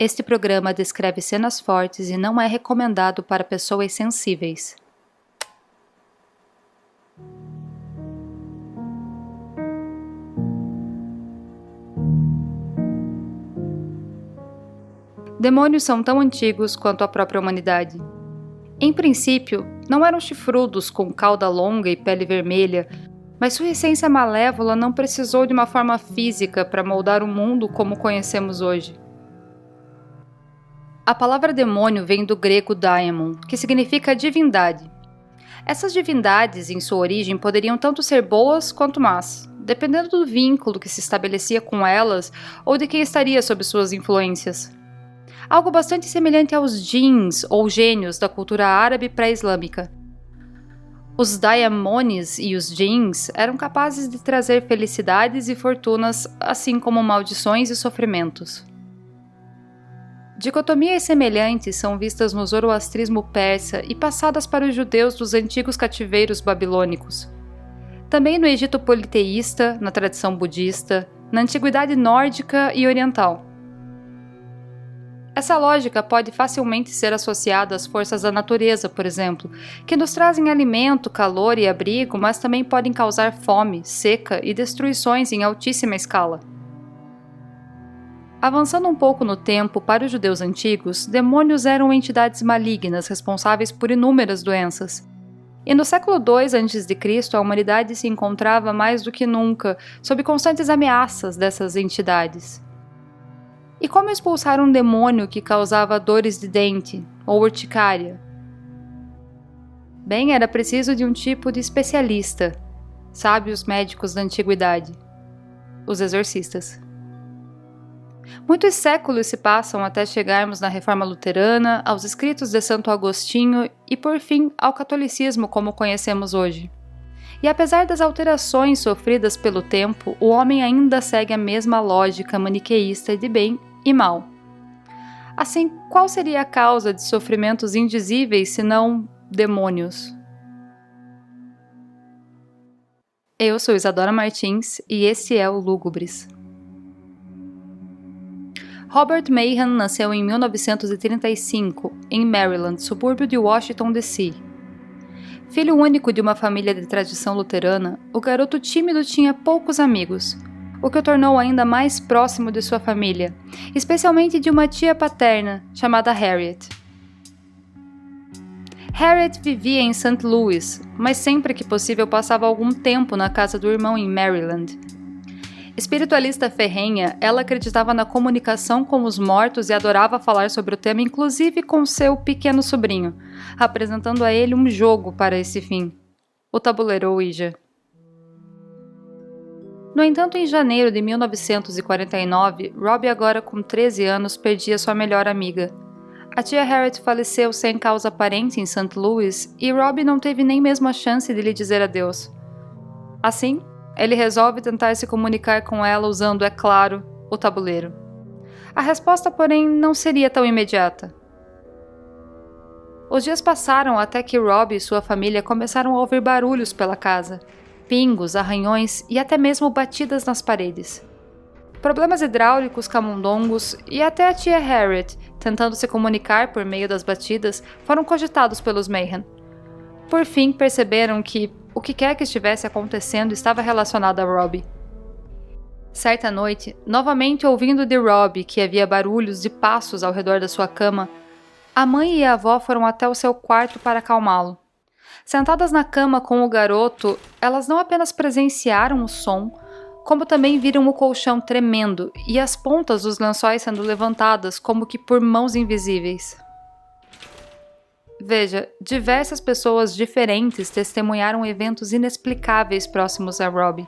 Este programa descreve cenas fortes e não é recomendado para pessoas sensíveis. Demônios são tão antigos quanto a própria humanidade. Em princípio, não eram chifrudos com cauda longa e pele vermelha, mas sua essência malévola não precisou de uma forma física para moldar o mundo como conhecemos hoje. A palavra demônio vem do grego daimon, que significa divindade. Essas divindades, em sua origem, poderiam tanto ser boas quanto más, dependendo do vínculo que se estabelecia com elas ou de quem estaria sob suas influências. Algo bastante semelhante aos djinns ou gênios da cultura árabe pré-islâmica. Os daimones e os djinns eram capazes de trazer felicidades e fortunas, assim como maldições e sofrimentos. Dicotomias semelhantes são vistas no zoroastrismo persa e passadas para os judeus dos antigos cativeiros babilônicos. Também no Egito politeísta, na tradição budista, na antiguidade nórdica e oriental. Essa lógica pode facilmente ser associada às forças da natureza, por exemplo, que nos trazem alimento, calor e abrigo, mas também podem causar fome, seca e destruições em altíssima escala. Avançando um pouco no tempo, para os judeus antigos, demônios eram entidades malignas responsáveis por inúmeras doenças. E no século II a.C., a humanidade se encontrava mais do que nunca sob constantes ameaças dessas entidades. E como expulsar um demônio que causava dores de dente ou urticária? Bem, era preciso de um tipo de especialista, sábios médicos da antiguidade, os exorcistas. Muitos séculos se passam até chegarmos na Reforma Luterana, aos escritos de Santo Agostinho e, por fim, ao catolicismo como conhecemos hoje. E apesar das alterações sofridas pelo tempo, o homem ainda segue a mesma lógica maniqueísta de bem e mal. Assim, qual seria a causa de sofrimentos indizíveis senão demônios? Eu sou Isadora Martins e esse é o Lúgubres. Robert Mahan nasceu em 1935, em Maryland, subúrbio de Washington, D.C. Filho único de uma família de tradição luterana, o garoto tímido tinha poucos amigos, o que o tornou ainda mais próximo de sua família, especialmente de uma tia paterna, chamada Harriet. Harriet vivia em St. Louis, mas sempre que possível passava algum tempo na casa do irmão em Maryland. Espiritualista ferrenha, ela acreditava na comunicação com os mortos e adorava falar sobre o tema, inclusive com seu pequeno sobrinho, apresentando a ele um jogo para esse fim, o tabuleiro Ouija. No entanto, em janeiro de 1949, Robbie, agora com 13 anos, perdia sua melhor amiga. A tia Harriet faleceu sem causa aparente em St. Louis e Robbie não teve nem mesmo a chance de lhe dizer adeus. Assim, ele resolve tentar se comunicar com ela usando, é claro, o tabuleiro. A resposta, porém, não seria tão imediata. Os dias passaram até que Robbie e sua família começaram a ouvir barulhos pela casa, pingos, arranhões e até mesmo batidas nas paredes. Problemas hidráulicos, camundongos e até a tia Harriet, tentando se comunicar por meio das batidas, foram cogitados pelos Mahan. Por fim, perceberam que o que quer que estivesse acontecendo estava relacionado a Robbie. Certa noite, novamente ouvindo de Robbie que havia barulhos de passos ao redor da sua cama, a mãe e a avó foram até o seu quarto para acalmá-lo. Sentadas na cama com o garoto, elas não apenas presenciaram o som, como também viram o colchão tremendo e as pontas dos lençóis sendo levantadas como que por mãos invisíveis. Veja, diversas pessoas diferentes testemunharam eventos inexplicáveis próximos a Robbie.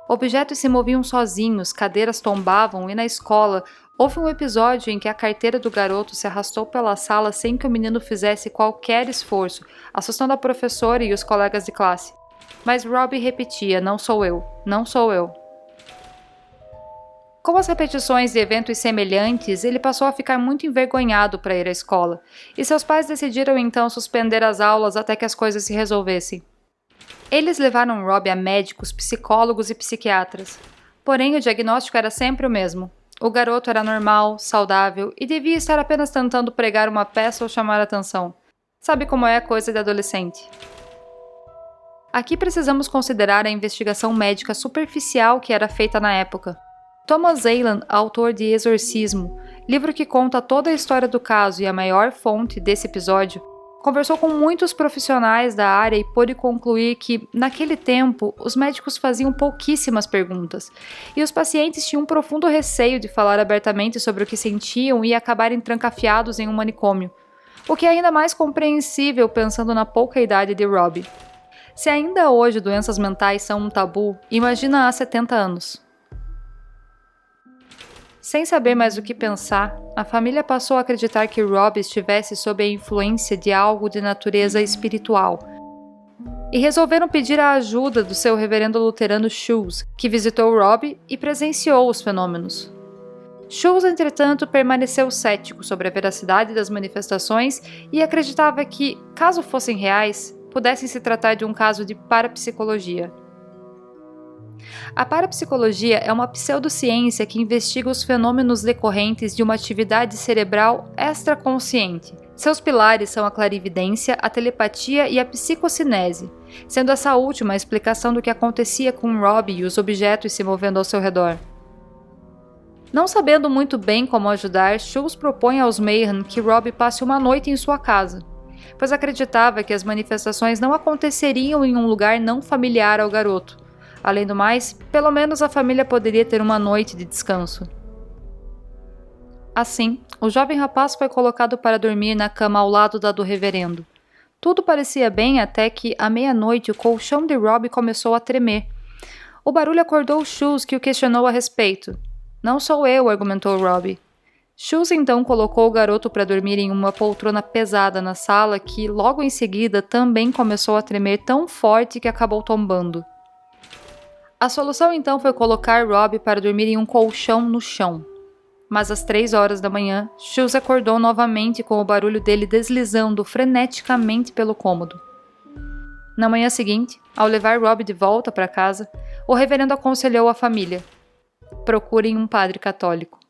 Objetos se moviam sozinhos, cadeiras tombavam e na escola houve um episódio em que a carteira do garoto se arrastou pela sala sem que o menino fizesse qualquer esforço, assustando a professora e os colegas de classe. Mas Robbie repetia: "Não sou eu, não sou eu." Com as repetições de eventos semelhantes, ele passou a ficar muito envergonhado para ir à escola, e seus pais decidiram então suspender as aulas até que as coisas se resolvessem. Eles levaram Robbie a médicos, psicólogos e psiquiatras, porém o diagnóstico era sempre o mesmo: O garoto era normal, saudável e devia estar apenas tentando pregar uma peça ou chamar atenção. Sabe como é a coisa de adolescente. Aqui precisamos considerar a investigação médica superficial que era feita na época. Thomas Eyland, autor de Exorcismo, livro que conta toda a história do caso e a maior fonte desse episódio, conversou com muitos profissionais da área e pôde concluir que, naquele tempo, os médicos faziam pouquíssimas perguntas, e os pacientes tinham um profundo receio de falar abertamente sobre o que sentiam e acabarem trancafiados em um manicômio, o que é ainda mais compreensível pensando na pouca idade de Robbie. Se ainda hoje doenças mentais são um tabu, imagina há 70 anos. Sem saber mais o que pensar, a família passou a acreditar que Robbie estivesse sob a influência de algo de natureza espiritual, e resolveram pedir a ajuda do seu reverendo luterano Schultz, que visitou Robbie e presenciou os fenômenos. Schultz, entretanto, permaneceu cético sobre a veracidade das manifestações e acreditava que, caso fossem reais, pudessem se tratar de um caso de parapsicologia. A parapsicologia é uma pseudociência que investiga os fenômenos decorrentes de uma atividade cerebral extraconsciente. Seus pilares são a clarividência, a telepatia e a psicocinese, sendo essa última a explicação do que acontecia com Robbie e os objetos se movendo ao seu redor. Não sabendo muito bem como ajudar, Schultz propõe aos Mayhem que Robbie passe uma noite em sua casa, pois acreditava que as manifestações não aconteceriam em um lugar não familiar ao garoto. Além do mais, pelo menos a família poderia ter uma noite de descanso. Assim, o jovem rapaz foi colocado para dormir na cama ao lado da do reverendo. Tudo parecia bem até que, à meia-noite, o colchão de Robbie começou a tremer. O barulho acordou Schultz, que o questionou a respeito. Não sou eu, argumentou Robbie. Schultz então colocou o garoto para dormir em uma poltrona pesada na sala que, logo em seguida, também começou a tremer tão forte que acabou tombando. A solução então foi colocar Robbie para dormir em um colchão no chão. Mas às 3 horas da manhã, Schultz acordou novamente com o barulho dele deslizando freneticamente pelo cômodo. Na manhã seguinte, ao levar Robbie de volta para casa, o reverendo aconselhou a família: procurem um padre católico.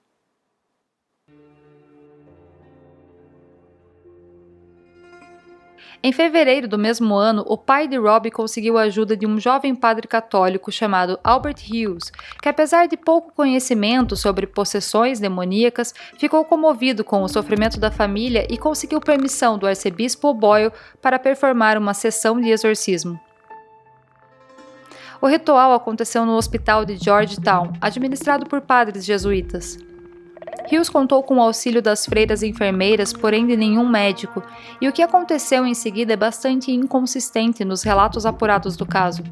Em fevereiro do mesmo ano, o pai de Robbie conseguiu a ajuda de um jovem padre católico chamado Albert Hughes, que apesar de pouco conhecimento sobre possessões demoníacas, ficou comovido com o sofrimento da família e conseguiu permissão do arcebispo Boyle para performar uma sessão de exorcismo. O ritual aconteceu no hospital de Georgetown, administrado por padres jesuítas. Hughes contou com o auxílio das freiras e enfermeiras, porém de nenhum médico, e o que aconteceu em seguida é bastante inconsistente nos relatos apurados do caso.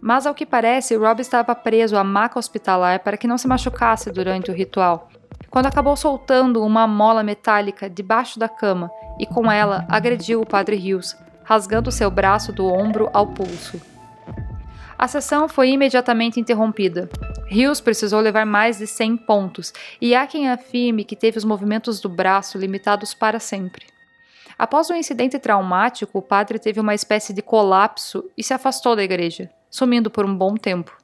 Mas, ao que parece, Robbie estava preso à maca hospitalar para que não se machucasse durante o ritual, quando acabou soltando uma mola metálica debaixo da cama e, com ela, agrediu o padre Hughes, rasgando seu braço do ombro ao pulso. A sessão foi imediatamente interrompida. Hughes precisou levar mais de 100 pontos, e há quem afirme que teve os movimentos do braço limitados para sempre. Após um incidente traumático, o padre teve uma espécie de colapso e se afastou da igreja, sumindo por um bom tempo.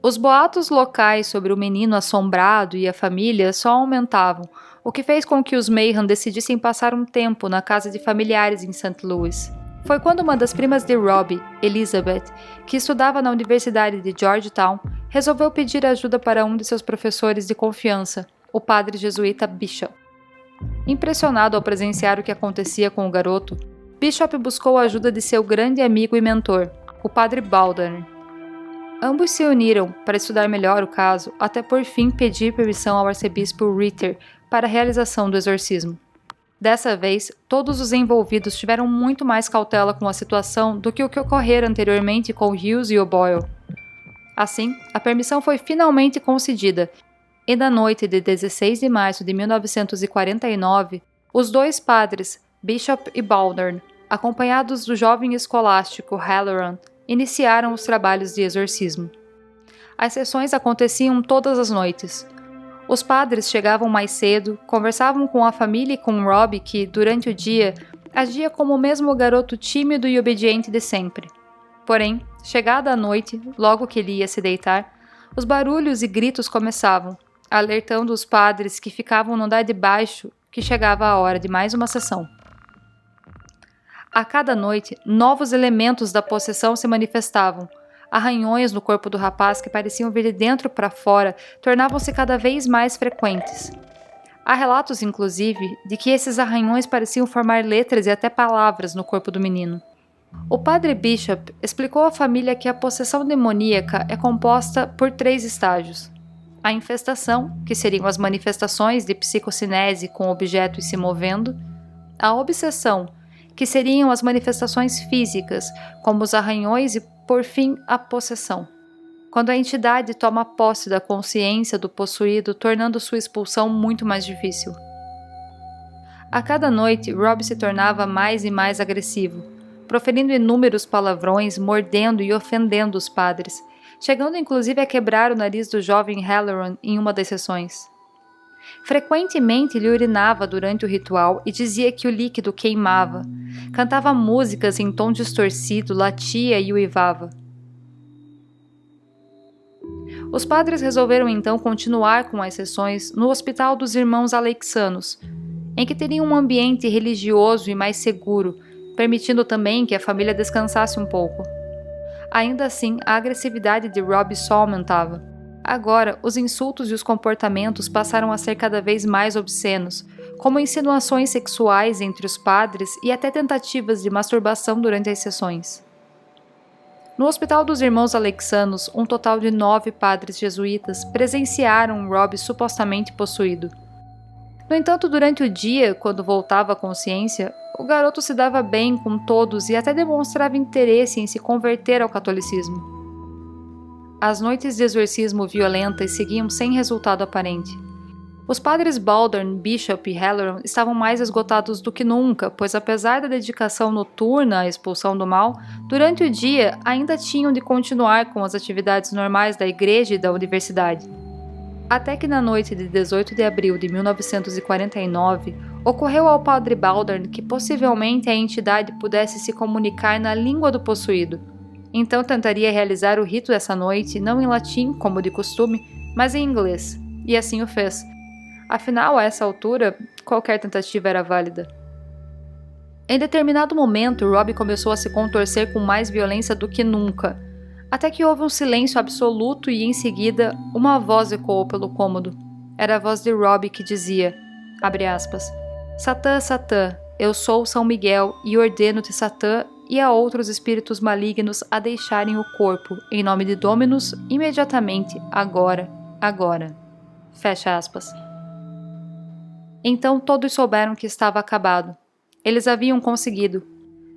Os boatos locais sobre o menino assombrado e a família só aumentavam, o que fez com que os Mayhem decidissem passar um tempo na casa de familiares em St. Louis. Foi quando uma das primas de Robbie, Elizabeth, que estudava na Universidade de Georgetown, resolveu pedir ajuda para um de seus professores de confiança, o padre jesuíta Bishop. Impressionado ao presenciar o que acontecia com o garoto, Bishop buscou a ajuda de seu grande amigo e mentor, o padre Baldwin. Ambos se uniram para estudar melhor o caso, até por fim pedir permissão ao arcebispo Ritter para a realização do exorcismo. Dessa vez, todos os envolvidos tiveram muito mais cautela com a situação do que o que ocorrera anteriormente com Hughes e o Boyle. Assim, a permissão foi finalmente concedida, e na noite de 16 de março de 1949, os dois padres, Bishop e Baldwin, acompanhados do jovem escolástico Halloran, iniciaram os trabalhos de exorcismo. As sessões aconteciam todas as noites. Os padres chegavam mais cedo, conversavam com a família e com Robbie, que, durante o dia, agia como o mesmo garoto tímido e obediente de sempre. Porém, chegada a noite, logo que ele ia se deitar, Os barulhos e gritos começavam, alertando os padres que ficavam no andar de baixo que chegava a hora de mais uma sessão. A cada noite, novos elementos da possessão se manifestavam. Arranhões no corpo do rapaz que pareciam vir de dentro para fora tornavam-se cada vez mais frequentes. Há relatos, inclusive, de que esses arranhões pareciam formar letras e até palavras no corpo do menino. O padre Bishop explicou à família que a possessão demoníaca é composta por 3 estágios. A infestação, que seriam as manifestações de psicocinese com objetos se movendo. A obsessão, que seriam as manifestações físicas, como os arranhões, e, por fim, a possessão, quando a entidade toma posse da consciência do possuído, tornando sua expulsão muito mais difícil. A cada noite, Rob se tornava mais e mais agressivo, proferindo inúmeros palavrões, mordendo e ofendendo os padres, chegando inclusive a quebrar o nariz do jovem Halloran em uma das sessões. Frequentemente lhe urinava durante o ritual e dizia que o líquido queimava. Cantava músicas em tom distorcido, latia e uivava. Os padres resolveram então continuar com as sessões no Hospital dos Irmãos Aleixanos, em que teriam um ambiente religioso e mais seguro, permitindo também que a família descansasse um pouco. Ainda assim, a agressividade de Rob só aumentava. Agora, os insultos e os comportamentos passaram a ser cada vez mais obscenos, como insinuações sexuais entre os padres e até tentativas de masturbação durante as sessões. No Hospital dos Irmãos Aleixanos, um total de 9 padres jesuítas presenciaram Rob supostamente possuído. No entanto, durante o dia, quando voltava à consciência, o garoto se dava bem com todos e até demonstrava interesse em se converter ao catolicismo. As noites de exorcismo violentas seguiam sem resultado aparente. Os padres Baldern, Bishop e Halloran estavam mais esgotados do que nunca, pois apesar da dedicação noturna à expulsão do mal, durante o dia ainda tinham de continuar com as atividades normais da igreja e da universidade. Até que na noite de 18 de abril de 1949, ocorreu ao padre Baldern que possivelmente a entidade pudesse se comunicar na língua do possuído. Então tentaria realizar o rito dessa noite, não em latim, como de costume, mas em inglês, e assim o fez. Afinal, a essa altura, qualquer tentativa era válida. Em determinado momento, Rob começou a se contorcer com mais violência do que nunca, até que houve um silêncio absoluto e, em seguida, uma voz ecoou pelo cômodo. Era a voz de Rob que dizia, abre aspas, Satã, Satã, eu sou São Miguel e ordeno-te, Satã, e a outros espíritos malignos a deixarem o corpo, em nome de Dominus, imediatamente, agora, agora. Fecha aspas. Então todos souberam que estava acabado. Eles haviam conseguido.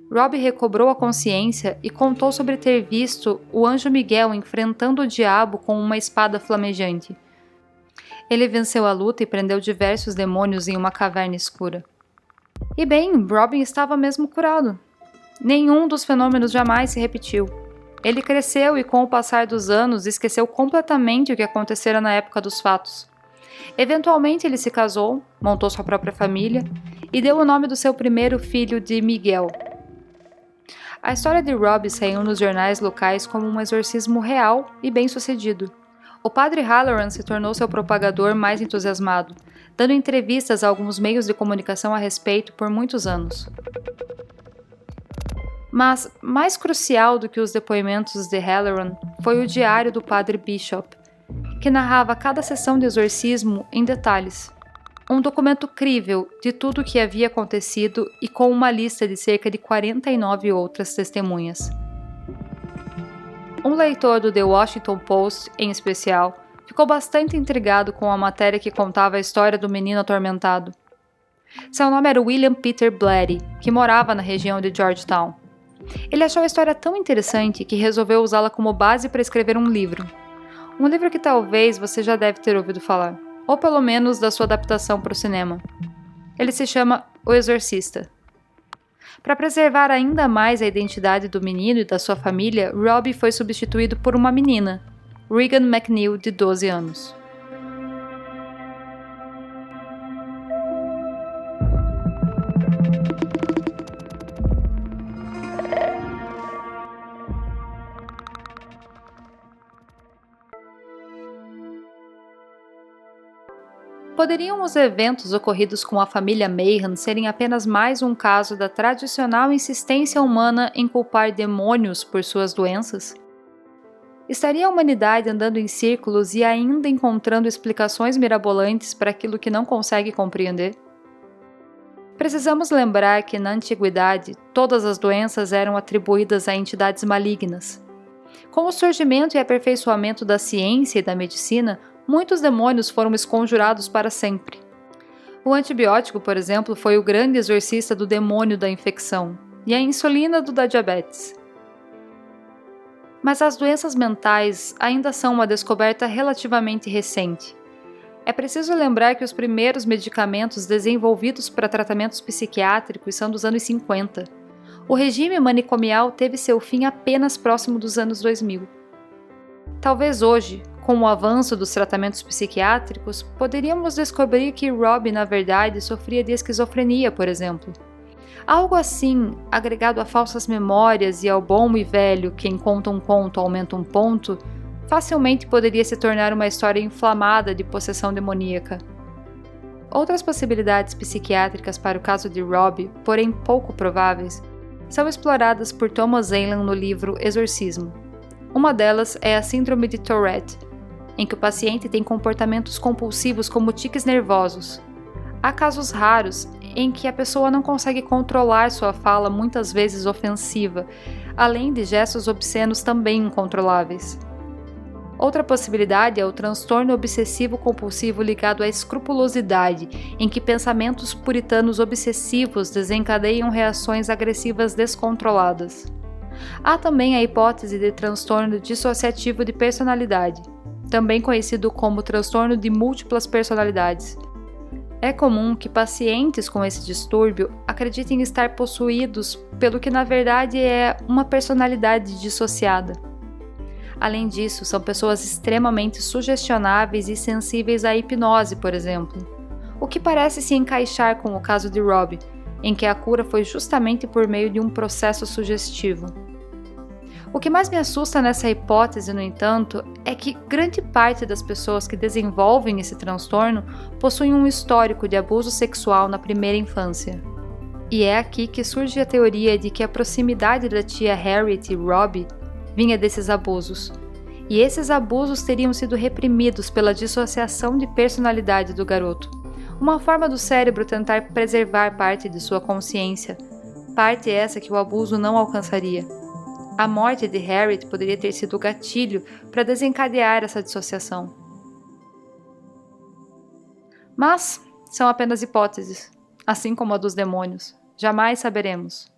Rob recobrou a consciência e contou sobre ter visto o anjo Miguel enfrentando o diabo com uma espada flamejante. Ele venceu a luta e prendeu diversos demônios em uma caverna escura. E bem, Robin estava mesmo curado. Nenhum dos fenômenos jamais se repetiu. Ele cresceu e, com o passar dos anos, esqueceu completamente o que acontecera na época dos fatos. Eventualmente, ele se casou, montou sua própria família e deu o nome do seu primeiro filho de Miguel. A história de Rob saiu nos jornais locais como um exorcismo real e bem-sucedido. O padre Halloran se tornou seu propagador mais entusiasmado, dando entrevistas a alguns meios de comunicação a respeito por muitos anos. Mas, mais crucial do que os depoimentos de Halloran foi o diário do padre Bishop, que narrava cada sessão de exorcismo em detalhes. Um documento crível de tudo o que havia acontecido e com uma lista de cerca de 49 outras testemunhas. Um leitor do The Washington Post, em especial, ficou bastante intrigado com a matéria que contava a história do menino atormentado. Seu nome era William Peter Blatty, que morava na região de Georgetown. Ele achou a história tão interessante que resolveu usá-la como base para escrever um livro. Um livro que talvez você já deve ter ouvido falar, ou pelo menos da sua adaptação para o cinema. Ele se chama O Exorcista. Para preservar ainda mais a identidade do menino e da sua família, Robbie foi substituído por uma menina, Regan McNeil, de 12 anos. Poderiam os eventos ocorridos com a família Mayhan serem apenas mais um caso da tradicional insistência humana em culpar demônios por suas doenças? Estaria a humanidade andando em círculos e ainda encontrando explicações mirabolantes para aquilo que não consegue compreender? Precisamos lembrar que, na antiguidade, todas as doenças eram atribuídas a entidades malignas. Com o surgimento e aperfeiçoamento da ciência e da medicina, muitos demônios foram esconjurados para sempre. O antibiótico, por exemplo, foi o grande exorcista do demônio da infecção, e a insulina do da diabetes. Mas as doenças mentais ainda são uma descoberta relativamente recente. É preciso lembrar que os primeiros medicamentos desenvolvidos para tratamentos psiquiátricos são dos anos 50. O regime manicomial teve seu fim apenas próximo dos anos 2000. Talvez hoje, com o avanço dos tratamentos psiquiátricos, poderíamos descobrir que Robbie, na verdade, sofria de esquizofrenia, por exemplo. Algo assim, agregado a falsas memórias e ao bom e velho quem conta um conto aumenta um ponto, facilmente poderia se tornar uma história inflamada de possessão demoníaca. Outras possibilidades psiquiátricas para o caso de Robbie, porém pouco prováveis, são exploradas por Thomas Allen no livro Exorcismo. Uma delas é a síndrome de Tourette, em que o paciente tem comportamentos compulsivos como tiques nervosos. Há casos raros em que a pessoa não consegue controlar sua fala, muitas vezes ofensiva, além de gestos obscenos também incontroláveis. Outra possibilidade é o transtorno obsessivo-compulsivo ligado à escrupulosidade, em que pensamentos puritanos obsessivos desencadeiam reações agressivas descontroladas. Há também a hipótese de transtorno dissociativo de personalidade, também conhecido como transtorno de múltiplas personalidades. É comum que pacientes com esse distúrbio acreditem estar possuídos pelo que na verdade é uma personalidade dissociada. Além disso, são pessoas extremamente sugestionáveis e sensíveis à hipnose, por exemplo, o que parece se encaixar com o caso de Robbie, em que a cura foi justamente por meio de um processo sugestivo. O que mais me assusta nessa hipótese, no entanto, é que grande parte das pessoas que desenvolvem esse transtorno possuem um histórico de abuso sexual na primeira infância. E é aqui que surge a teoria de que a proximidade da tia Harriet e Robbie vinha desses abusos, e esses abusos teriam sido reprimidos pela dissociação de personalidade do garoto, uma forma do cérebro tentar preservar parte de sua consciência, parte essa que o abuso não alcançaria. A morte de Harriet poderia ter sido o gatilho para desencadear essa dissociação. Mas são apenas hipóteses, assim como a dos demônios. Jamais saberemos.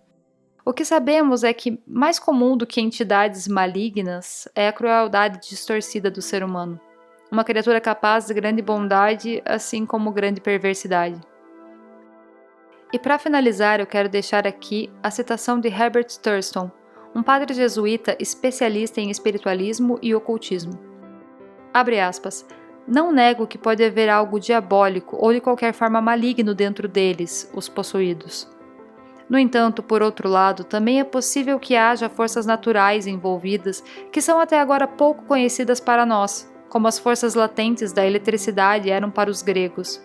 O que sabemos é que, mais comum do que entidades malignas, é a crueldade distorcida do ser humano. Uma criatura capaz de grande bondade, assim como grande perversidade. E para finalizar, eu quero deixar aqui a citação de Herbert Thurston, um padre jesuíta especialista em espiritualismo e ocultismo. Abre aspas. Não nego que pode haver algo diabólico ou de qualquer forma maligno dentro deles, os possuídos. No entanto, por outro lado, também é possível que haja forças naturais envolvidas que são até agora pouco conhecidas para nós, como as forças latentes da eletricidade eram para os gregos.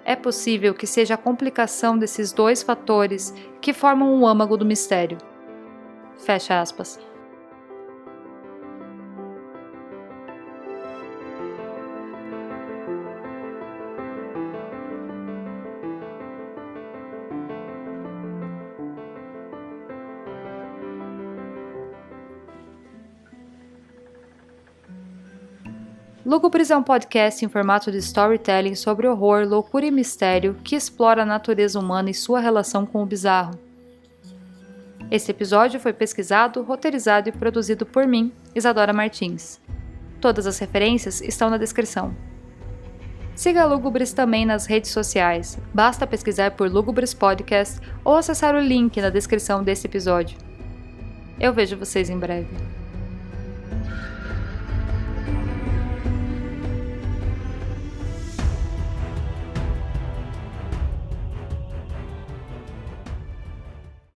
É possível que seja a complicação desses dois fatores que formam o âmago do mistério. Fecha aspas. Lúgubres é um podcast em formato de storytelling sobre horror, loucura e mistério que explora a natureza humana e sua relação com o bizarro. Este episódio foi pesquisado, roteirizado e produzido por mim, Isadora Martins. Todas as referências estão na descrição. Siga a Lúgubres também nas redes sociais. Basta pesquisar por Lúgubres Podcast ou acessar o link na descrição desse episódio. Eu vejo vocês em breve.